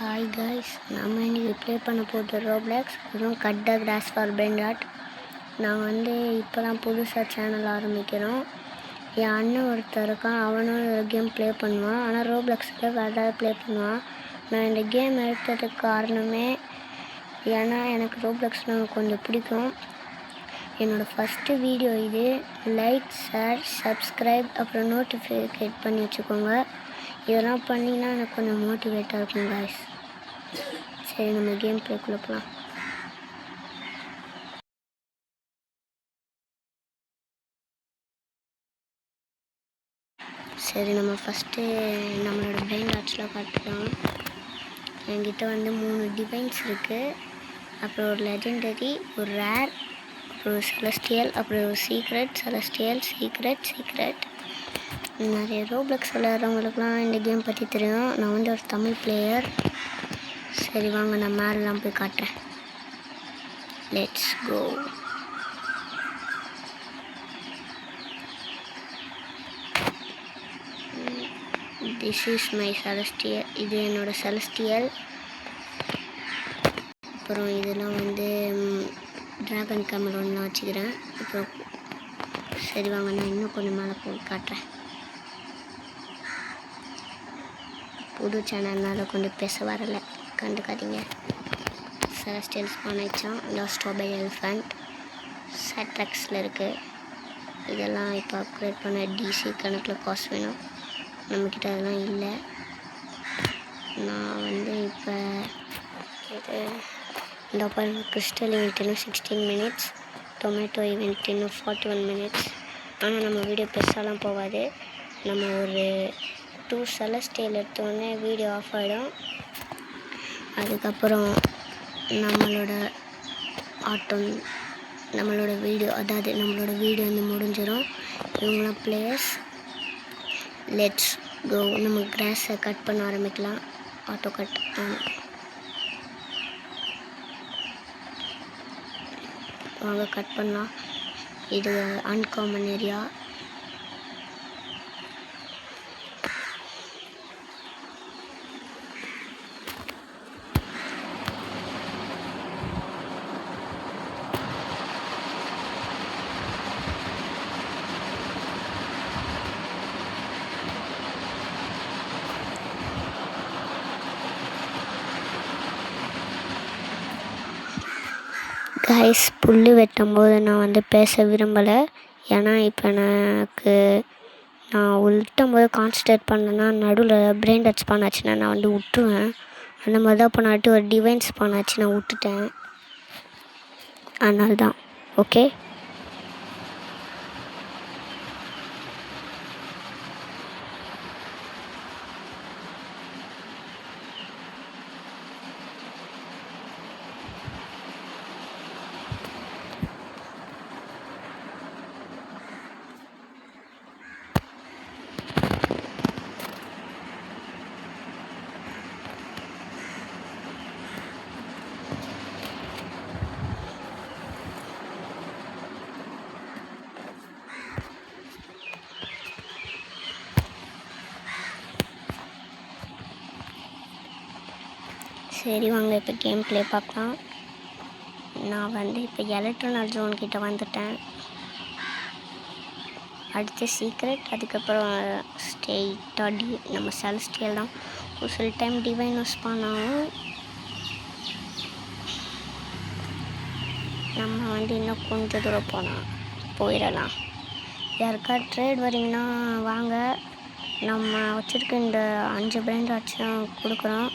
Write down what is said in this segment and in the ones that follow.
Hi guys, நம்ம இன்றைக்கி play பண்ண போகிற ரோப்ளாக்ஸ் அதுவும் கட் த கிராஸ் ஃபார் பெண்டாட். நான் இப்போ தான் புதுசாக சேனல் ஆரம்பிக்கிறோம். என் அண்ணன் ஒருத்தர் இருக்கான், அவனும் ஒரு கேம் ப்ளே பண்ணுவான். ஆனால் ரோப்ளாக்ஸில் வேறு ஏதாவது ப்ளே பண்ணுவான். நான் இந்த கேம் எடுத்ததுக்கு காரணமே ஏன்னா எனக்கு ரோப்ளாக்ஸ்னால் கொஞ்சம் பிடிக்கும். என்னோடய ஃபஸ்ட்டு வீடியோ இது. லைக், ஷேர், சப்ஸ்கிரைப் அப்புறம் நோட்டிஃபிகேட் பண்ணி வச்சுக்கோங்க. இதெல்லாம் பண்ணிங்கன்னா எனக்கு கொஞ்சம் மோட்டிவேட்டாக இருக்கும் காய்ஸ். சரி, நம்ம கேம் ப்ளேக்குள்ளே போகலாம். சரி, நம்ம ஃபஸ்ட்டு நம்மளோட பிரெயின் வாட்ச்லாம் காட்டலாம். என்கிட்ட 3 டிவைன்ஸ் இருக்குது. அப்புறம் ஒரு லெஜெண்டரி, ஒரு ரேர், அப்புறம் ஒரு செலஸ்டியல், அப்புறம் ஒரு சீக்ரெட், செலஸ்டியல், சீக்ரெட். நிறைய ரோப்ளாக்ஸ் விளையாடுறவங்களுக்குலாம் இந்த கேம் பற்றி தெரியும். நான் ஒரு தமிழ் பிளேயர். சரி வாங்க, நான் மேலாம் போய் காட்டுறேன். Let's go. This is my celestial. இது என்னோடய செலஸ்டியல். அப்புறம் இதெல்லாம் ட்ராகன் கேமல் ஒன்று வச்சுக்கிறேன். அப்புறம் சரி வாங்க, நான் இன்னும் கொஞ்சம் மேலே போய் காட்டுறேன். புது சேனல்னால கொஞ்சம் பேச வரலை, கண்டுக்காதீங்க. செலஸ்டியல் ஸ்பான் ஆயிடுச்சான். லாஸ்டோபை எலிஃபண்ட் சேட்ராக்ஸில் இருக்குது. இதெல்லாம் இப்போ அப்கிரேட் பண்ண டிசி கணக்கில் காசு வேணும். நம்மக்கிட்ட அதெல்லாம் இல்லை. நான் இப்போ இது இந்த கிறிஸ்டல் ஈவெண்ட் இன்னும் 16 minutes, டொமேட்டோ ஈவெண்ட் இன்னும் 41 minutes. ஆனால் நம்ம வீடியோ பெருசாலாம் போகாது. நம்ம ஒரு 2 செலஸ்டியல் எடுத்தோடனே வீடியோ ஆஃப் ஆகிடும். அதுக்கப்புறம் நம்மளோட வீடியோ முடிஞ்சிடும். இவங்களாம் பிளேயர்ஸ். Let's go. நம்ம கிராஸை கட் பண்ண ஆரம்பிக்கலாம். ஆட்டோ கட் வாங்க கட் பண்ணலாம். இது அன்காமன் ஏரியா. கைஸ், புல் வெட்டும்போது நான் பேச விரும்பலை. ஏன்னா இப்போ நான் வெட்டும்போது கான்சன்ட்ரேட் பண்ணேன்னா நடுவில் பிரெயின் டச் பண்ணாச்சுன்னா நான் விட்டுருவேன். அந்த மாதிரி தான் பண்ணாட்டு ஒரு டிவைன்ஸ் பண்ணாச்சு, நான் விட்டுட்டேன். அதனால தான். ஓகே, சரி வாங்க இப்போ கேம் ப்ளே பார்க்கலாம். நான் இப்போ எலக்ட்ரானல் ஜோன் கிட்ட வந்துட்டேன். அடுத்து சீக்ரெட், அதுக்கப்புறம் ஸ்டேட்டாக நம்ம செலஸ்டியல் தான். ஒரு சில டைம் டிவைன் யூஸ் பண்ணாலும் நம்ம இன்னும் கொஞ்சம் தூரம் போயிடலாம். யாருக்கா ட்ரேட் வரீங்கன்னா வாங்க. நம்ம வச்சுருக்க இந்த 5 பிராண்ட் ஆச்சும் கொடுக்குறோம்.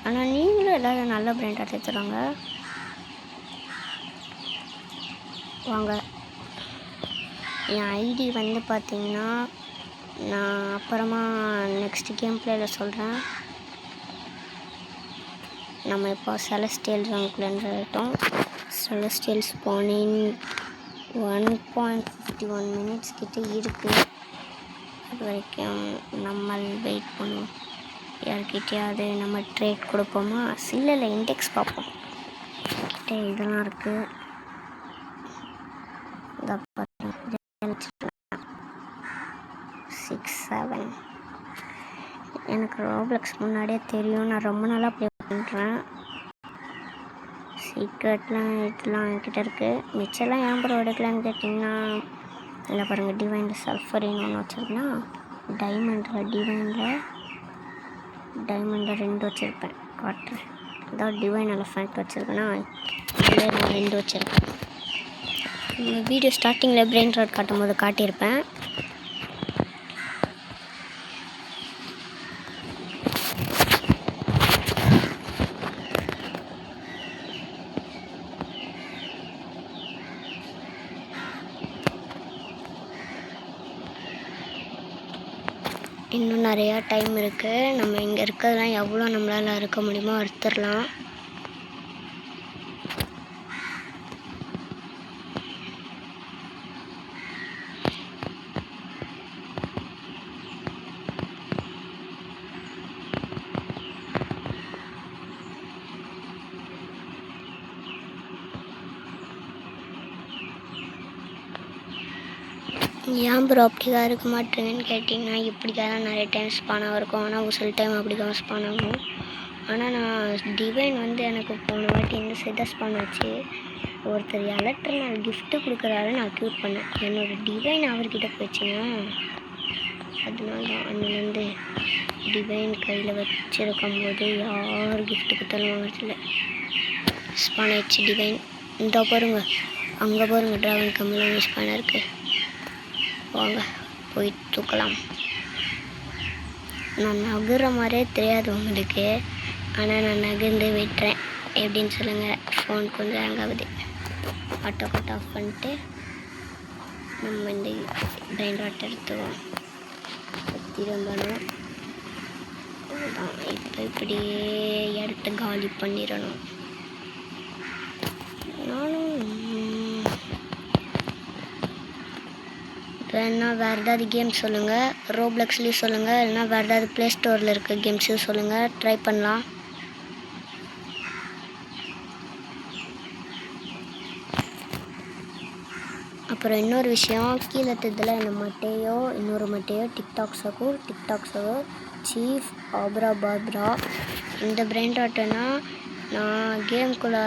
ஆனால் நீங்களும் எல்லோரும் நல்ல பிராண்டாக எடுத்துருவாங்க. வாங்க. என் ஐடி பார்த்தீங்கன்னா நான் அப்புறமா நெக்ஸ்ட் கேம் பிளேயில் சொல்கிறேன். நம்ம இப்போ செலஸ்டியல் ரேங்க்லேருந்தோம். செலஸ்டியல் ஸ்பானிங் 1.51 minutes கிட்ட இருக்குது. அது வரைக்கும் நம்ம வெயிட் பண்ணுவோம். யார்கிட்டையாவது நம்ம ட்ரேட் கொடுப்போமா? இல்லை, இண்டெக்ஸ் பார்ப்போம். கிட்டே இதெல்லாம் இருக்குது. 6, 7. எனக்கு ரோப்ளாக்ஸ் முன்னாடியே தெரியும். நான் ரொம்ப நாளாக ப்ளே பண்ணுறேன். சீக்ரெட்லாம் இதெல்லாம் என்கிட்ட இருக்குது. மிச்சம்லாம் ஏன் ப்ரோ எடுக்கலான்னு கேட்டிங்கன்னா, இல்லை பாருங்கள், டிவைனில் சல்ஃபரின்னு ஒன்று வச்சுருக்கேன்னா, டைமண்டில் 2 வச்சுருப்பேன். காட்டுறேன். அதாவது டிவைன் எலஃபண்ட் வச்சுருக்கேன்னா, இதில் நான் 2 வச்சுருக்கேன். வீடியோ ஸ்டார்டிங்கில் பிரெயின் ராட் காட்டும் போது காட்டியிருப்பேன். இன்னும் நிறையா டைம் இருக்குது. நம்ம இங்கே இருக்கிறதெல்லாம் எவ்வளோ நம்மளால் இருக்க முடியுமோ அறுத்துடலாம். ஏன் ப்ரோ அப்படிதான் இருக்க மாட்டேங்கன்னு கேட்டிங்கன்னா, இப்படிதான் நிறைய டைம் ஸ்பானாக இருக்கும். ஆனால் ஒரு சில டைம் அப்படி தான் ஸ்பான் ஆகும். ஆனால் நான் டிவைன் வந்து எனக்கு போன வாட்டி இந்த சைட் தான் ஸ்பான் ஆச்சு. ஒருத்தர் எலக்ட்ரிக் நான் கிஃப்ட்டு கொடுக்குறாரு, நான் க்யூட் பண்ணேன். என்னோடய டிவைன் அவர்கிட்ட போயிடுச்சுங்க. அதனால தான் அன்னிலேருந்து டிவைன் கையில் வச்சுருக்கும் போது யார் கிஃப்ட்டு கொடுத்தாலும் வாங்கறதில்ல. ஸ்பான் ஆயிடுச்சு டிவைன். இந்த பாருங்க, அங்கே பாருங்கள், ட்ராகன் கம்மியில் ஸ்பானாக இருக்குது. வாங்க போய் தூக்கலாம். நான் நகர்ற மாதிரியே தெரியாது உங்களுக்கு, ஆனால் நான் நகர்ந்து விட்டுறேன். எப்படின்னு சொல்லுங்கள். ஃபோன் கொஞ்சம் ஹேங் ஆகுது. ஆட்டோ கட் ஆஃப் பண்ணிட்டு நம்ம இந்த பிரெயின் ராட் எடுத்துவோம். திரும்பணும். அதுதான் இப்போ இப்படியே இடத்த காலி பண்ணிடணும். வேணா வேறு ஏதாவது கேம் சொல்லுங்கள், ரோப்ளக்ஸ்லேயும் சொல்லுங்கள், இல்லைனா வேறு ஏதாவது ப்ளே ஸ்டோரில் இருக்க கேம்ஸையும் சொல்லுங்கள், ட்ரை பண்ணலாம். அப்புறம் இன்னொரு விஷயம், கீழே இதில் இன்னொரு மட்டையோ டிக்டாக் சகூர் சீஃப் ஆப்ரா பாப்ரா. இந்த பிரெயின் ராட்னா நான் கேம்குள்ளே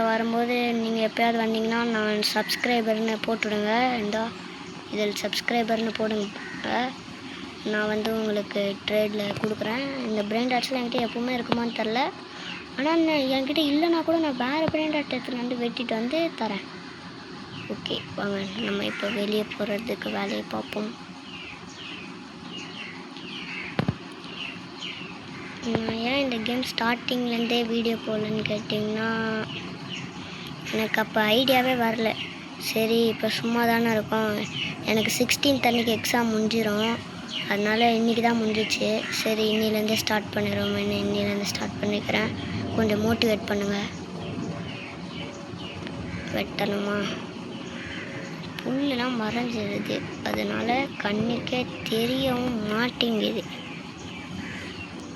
வரும்போது நீங்கள் எப்போயாவது வந்தீங்கன்னா நான் சப்ஸ்கிரைபர்னு போட்டுவிடுங்க. இதில் சப்ஸ்கிரைபர்னு போடுங்க. நான் வந்து உங்களுக்கு ட்ரேடில் கொடுக்குறேன். இந்த பிரெயின் ராட்ஸ்லாம் என்கிட்ட எப்பவுமே இருக்குமான்னு தெரில. ஆனால் என்கிட்ட இல்லைனா கூட நான் வேறு பிரெயின் ராட் எடுத்துகிட்டு வந்து வெட்டிட்டு வந்து தரேன். ஓகே வாங்க, நம்ம இப்போ வெளியே போகிறதுக்கு வேலையை பார்ப்போம். நான் ஏன் இந்த கேம் ஸ்டார்டிங்லேருந்தே வீடியோ போடலன்னு கேட்டிங்கன்னா, எனக்கு அப்போ ஐடியாவே வரல. சரி இப்போ சும்மா தானே இருக்கோம், எனக்கு 16th அன்றைக்கி எக்ஸாம் முடிஞ்சிடும். அதனால் இன்றைக்கி தான் முடிஞ்சிச்சு. சரி இன்னிலேருந்தே ஸ்டார்ட் பண்ணிக்கிறேன். கொஞ்சம் மோட்டிவேட் பண்ணுங்கள். வெட்டணுமா? புல்லாம் மறைஞ்சிருது, அதனால் கண்ணுக்கே தெரியவும் மாட்டேங்குது.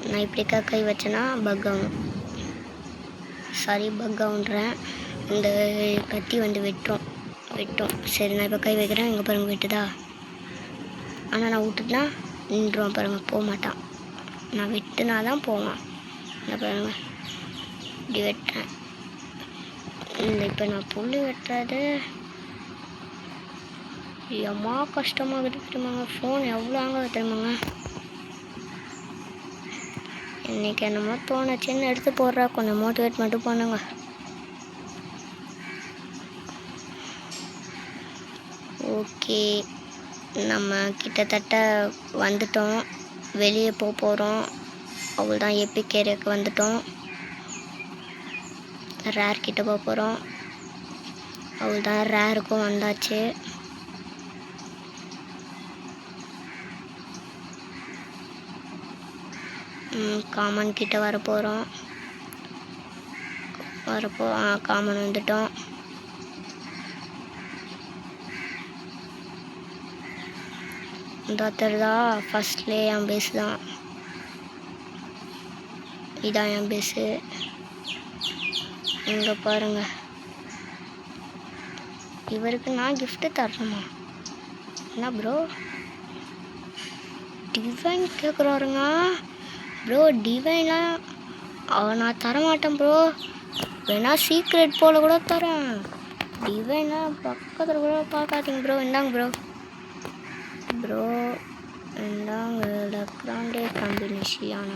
நான் இப்படிக்கா கை வச்சேன்னா பக் ஆகுன்றேன். இந்த கத்தி வந்து வெட்டும். சரி நான் இப்போ கை வைக்கிறேன். இங்கே பாருங்கள் வெட்டுதா. ஆனால் நான் விட்டுட்டுனா நின்றுவான் பாருங்கள், போக மாட்டான். நான் வெட்டுனா தான் போவான். இங்கே பாருங்கள், இப்படி வெட்டுறேன். இப்போ நான் புல் வெட்டுறது எம்மா கஷ்டமாகுது தெரியுமாங்க. ஃபோன் எவ்வளோ ஆகுது தெரியுமாங்க. இன்றைக்கி என்னமோ தோணுச்சுன்னு எடுத்து போடுறா. கொஞ்சம் மோட்டிவேட் மட்டும் பண்ணுங்க. ஓகே, நம்ம கிட்டத்தட்ட வந்துட்டோம். வெளியே போகிறோம். அவ்வளோதான், எபிக் ஏரியாவுக்கு வந்துட்டோம். ரேர் கிட்ட போகிறோம். அவ்வளோதான், ரேருக்கும் வந்தாச்சு. காமன் கிட்ட வரப்போகிறோம். காமன் வந்துட்டோம். இந்த தெரிதா, ஃபஸ்ட்லேயே என் பேஸ் தான். இதான் என் பேஸு. இங்கே பாருங்கள், இவருக்கு நான் கிஃப்ட்டு தரணுமா? என்ன ப்ரோ டிவைன் கேட்குறாருங்க. ப்ரோ டிவைன்லாம் நான் தரமாட்டேன் ப்ரோ. வேணா சீக்ரெட் போல் கூட தரேன். டிவைன்லாம் பக்கத்தில் கூட பார்க்காதீங்க ப்ரோ. இந்தாங்க ப்ரோ. ப்ரோ இந்தாங்க லக்ராண்டே காம்பினேஷன்.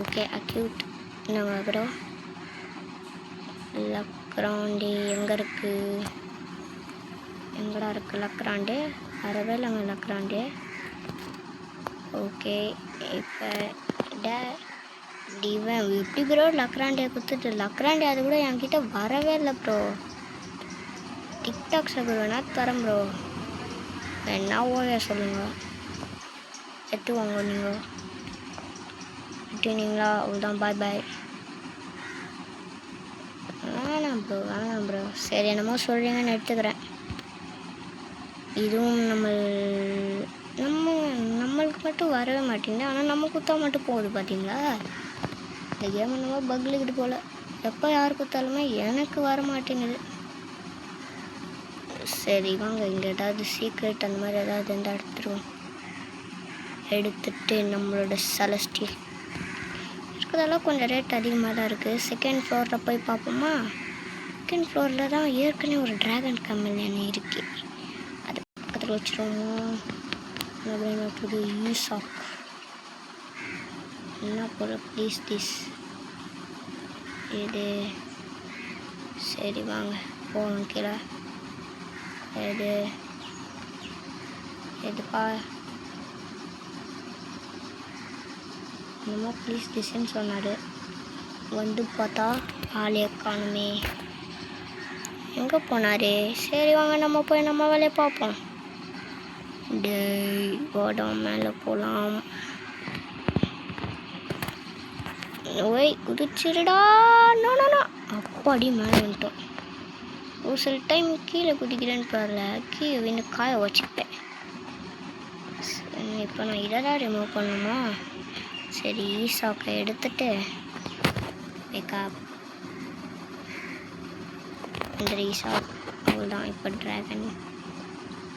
Okay acute. என்னங்க ப்ரோ லக்ராண்டே எங்கே இருக்குது? எங்கடா இருக்குது லக்ராண்டே? வரவே இல்லைங்க லக்ராண்டே. ஓகே இப்போ டிவன் எப்படி ப்ரோ லக்ராண்டே கொடுத்துட்டு லக்ராண்டே அது கூட என்கிட்ட வரவே இல்லை ப்ரோ. டிக்டாக் சர்வர் வேணா தரேன் ப்ரோ. என்ன ஓவே சொல்லுங்கள். எட்டு வாங்க நீங்கள் எட்டுனீங்களா? அவ்வளோதான் பாய் பாய். வேணாம் ப்ரோ. சரி என்னமோ சொல்கிறீங்கன்னு எடுத்துக்கிறேன். இதுவும் நம்மளுக்கு மட்டும் வரவே மாட்டேங்குது. ஆனால் நம்ம குத்தா மட்டும் போகுது பார்த்தீங்களா? இந்த கேம் என்னமோ பக்லிக்கிட்டு போல். எப்போ யார் குத்தாலுமே எனக்கு வர மாட்டேங்குது. சரி வாங்க இங்கே ஏதாவது சீக்ரெட் அந்த மாதிரி ஏதாவது இருந்தால் எடுத்துருவோம். எடுத்துட்டு நம்மளோட செலஸ்டியல் இருக்கிறதெல்லாம் கொஞ்சம் ரேட் அதிகமாக தான் இருக்குது. செகண்ட் ஃப்ளோரில் போய் பார்ப்போமா? செகண்ட் ஃப்ளோரில் தான் ஏற்கனவே ஒரு ட்ராகன் கம்பெனி இருக்குது. அது பக்கத்தில் வச்சுருவோம். புது ஈசாக் என்ன போகிற ப்ளீஸ் திஸ் இது. சரி வாங்க போகணும் கீழே. இதுப்பா என்னமோ ப்ளீஸ் திஸ்ன்னு சொன்னார். வந்து பார்த்தா ஆளே காணுமே. எங்கே போனார்? சரி வாங்க நம்ம போய் நம்ம வேலையை பார்ப்போம். வாடம் மேலே போகலாம். ஓய் குதிச்சிருடா. நோ அப்பாடி மேலே வந்துட்டோம். ஒரு சில டைம் கீழே குதிக்கிறேன்னு பாருல, கீழே வந்து காய வச்சுப்பேன். இப்போ நான் இதை தான் ரிமூவ் பண்ணணுமா? சரி ஈசாக்கை எடுத்துட்டு மேக்கப் இந்த ஈசாக் அவ்வளோதான். இப்போ ட்ராகன்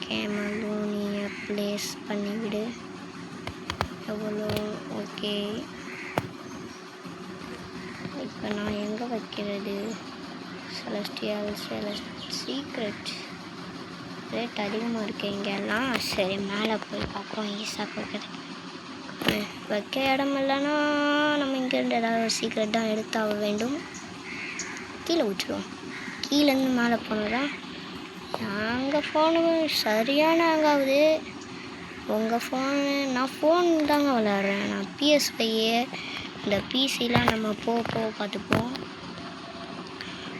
கேமலோனியை ப்ளேஸ் பண்ணிவிடு. எவ்வளோ? ஓகே இப்போ நான் எங்கே வைக்கிறது? செலஸ்டியல் சீக்ரெட் ரேட் அதிகமாக இருக்குது இங்கெல்லாம். சரி மேலே போய் பார்ப்போம். ஈஸாக வைக்கிறது வைக்க இடம் இல்லைன்னா நம்ம இங்கேருந்து ஏதாவது சீக்ரெட் தான் எடுத்தாக வேண்டும். கீழே விட்டுருவோம். கீழேருந்து மேலே போனதான் நாங்கள் ஃபோனு சரியான ஹேங் ஆகுது. உங்கள் ஃபோனு நான் ஃபோன் தாங்க விளையாடுறேன். நான் PS5 இந்த பிசிலாம் நம்ம போக பார்த்துப்போம்.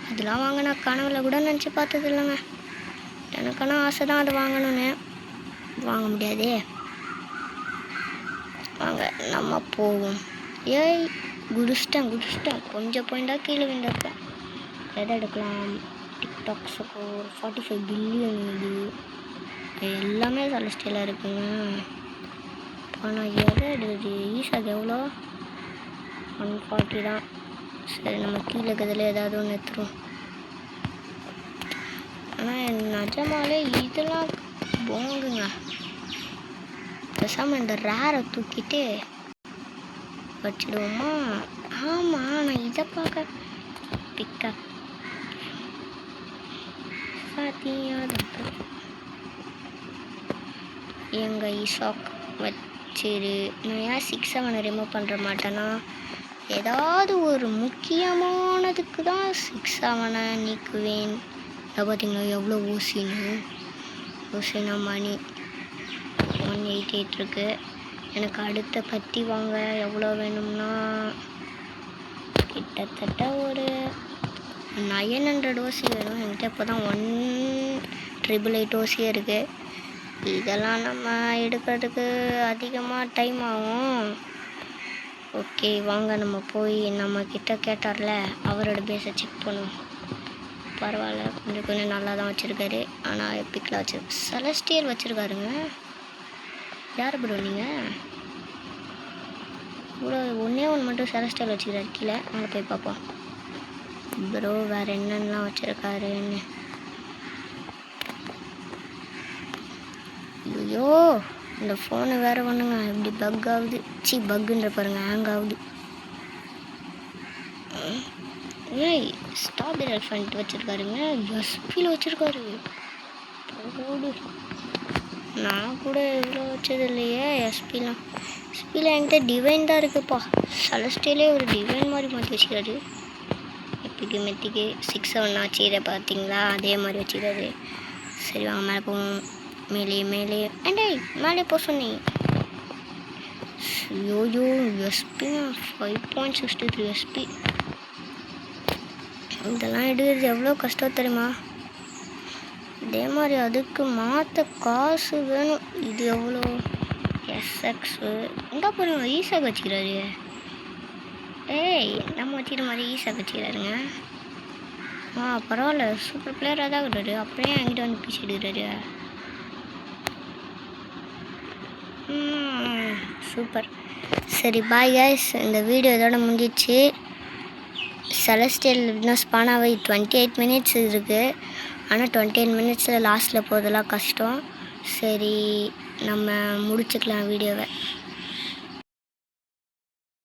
அதெல்லாம் வாங்கினா கனவுல கூட நினச்சி பார்த்தது இல்லைங்க. எனக்கான ஆசை தான் அது வாங்கணுன்னு. வாங்க முடியாதே. வாங்க நம்ம போவோம். ஏய் குடிச்சிட்டேன் கொஞ்சம் பாயிண்டாக கீழே விழுந்திருப்பேன். எதை எடுக்கலாம்? TikTok score 45 billion. இது எல்லாமே செலஸ்டியலாக இருக்குங்க. ஆனால் எதை எடுக்குது? ஈஸாக்கு எவ்வளோ? 140 தான். சரி நம்ம கீழே இருக்கிறதுல ஏதாவது ஒன்று எடுத்துருவோம். ஆனால் நிஜமாலே இதெல்லாம் போங்குங்க. பேசாமல் இந்த ரேரை தூக்கிட்டு வச்சுடுவோமா? ஆமாம் நான் இதை பார்க்க பிக்கப் எங்கள் ஈசாக் வச்சிரு. நான் ஏன் 6-7 ரிமூவ் பண்ணுற மாட்டேன்னா ஏதாவது ஒரு முக்கியமானதுக்கு தான் 6-7 நீக்குவேன். அதை பார்த்தீங்களா எவ்வளோ ஊசினா மணி 188 இருக்குது. எனக்கு அடுத்த கத்தி வாங்க எவ்வளோ வேணும்னா கிட்டத்தட்ட ஒரு 900 ஊசி வேணும். என்கிட்ட இப்போ தான் 1,888 ஊசியே இருக்குது. இதெல்லாம் நம்ம எடுக்கிறதுக்கு அதிகமாக டைம் ஆகும். ஓகே வாங்க நம்ம போய் நம்மக்கிட்ட கேட்டார்ல அவரோட பேஸை செக் பண்ணுவோம். பரவாயில்ல கொஞ்சம் நல்லா தான் வச்சுருக்காரு. ஆனால் எப்பிக்கில் வச்சுருக்கு. செலஸ்டியல் வச்சுருக்காருங்க. யார் ப்ரோ நீங்கள்? ப்ரோ ஒன்றே மட்டும் செலஸ்டியல் வச்சுக்கிறாரு கீழே. அங்கே போய் பார்ப்போம் ப்ரோ வேறு என்னென்னலாம் வச்சுருக்காருன்னு. ஐயோ இந்த ஃபோனு வேறு ஒன்றுங்க இப்படி பக் ஆகுது. பக்குன்ற பாருங்க, ஹேங் ஆகுது. ஏய் ஸ்ட்ராபெரி எலிஃபண்ட் வச்சுருக்காருங்க, எஸ்பியில் வச்சுருக்காரு. போடு, நான் கூட எவ்வளோ வச்சது இல்லையே எஸ்பிலாம். எஸ்பியில் என்கிட்ட டிவைன் தான் இருக்குப்பா. செலஸ்டியலே ஒரு டிவைன் மாதிரி மாற்றி வச்சுக்கிறாரு. எப்பிக்கு மெத்திக்கு 6-7 வச்சுக்கிற பார்த்தீங்களா, அதே மாதிரி வச்சுக்கிறாரு. சரி வாங்க மேலே போவோம். மேலே மேலே போக சொன்னீங்க. YoYo SP 5.63 SP. இதெல்லாம் எடுக்கிறது எவ்வளோ கஷ்டம் தெரியுமா? அதே மாதிரி அதுக்கு மாற்ற காசு வேணும். இது எவ்வளோ? எஸ்எக்ஸு எங்கே போகிறோம்? ஈஸாக வச்சுக்கிறாரு. ஏய் நம்ம வச்சுக்கிற மாதிரி ஈஸாக வச்சுக்கிறாருங்க. பரவாயில்ல, சூப்பர் பிளேயராக தான் இருக்கிறாரு. அப்படியே என்கிட்ட வந்து பீஸ் எடுக்கிறாரு. சூப்பர். சரி பாய் கைஸ், இந்த வீடியோ இதோட முடிஞ்சிச்சு. செலஸ்டியல் இன்னும் ஸ்பானாகவே 28 மினிட்ஸ் இருக்குது. ஆனால் 28 மினிட்ஸில் லாஸ்ட்டில் போகிறதெல்லாம் கஷ்டம். சரி நம்ம முடிச்சுக்கலாம் வீடியோவை.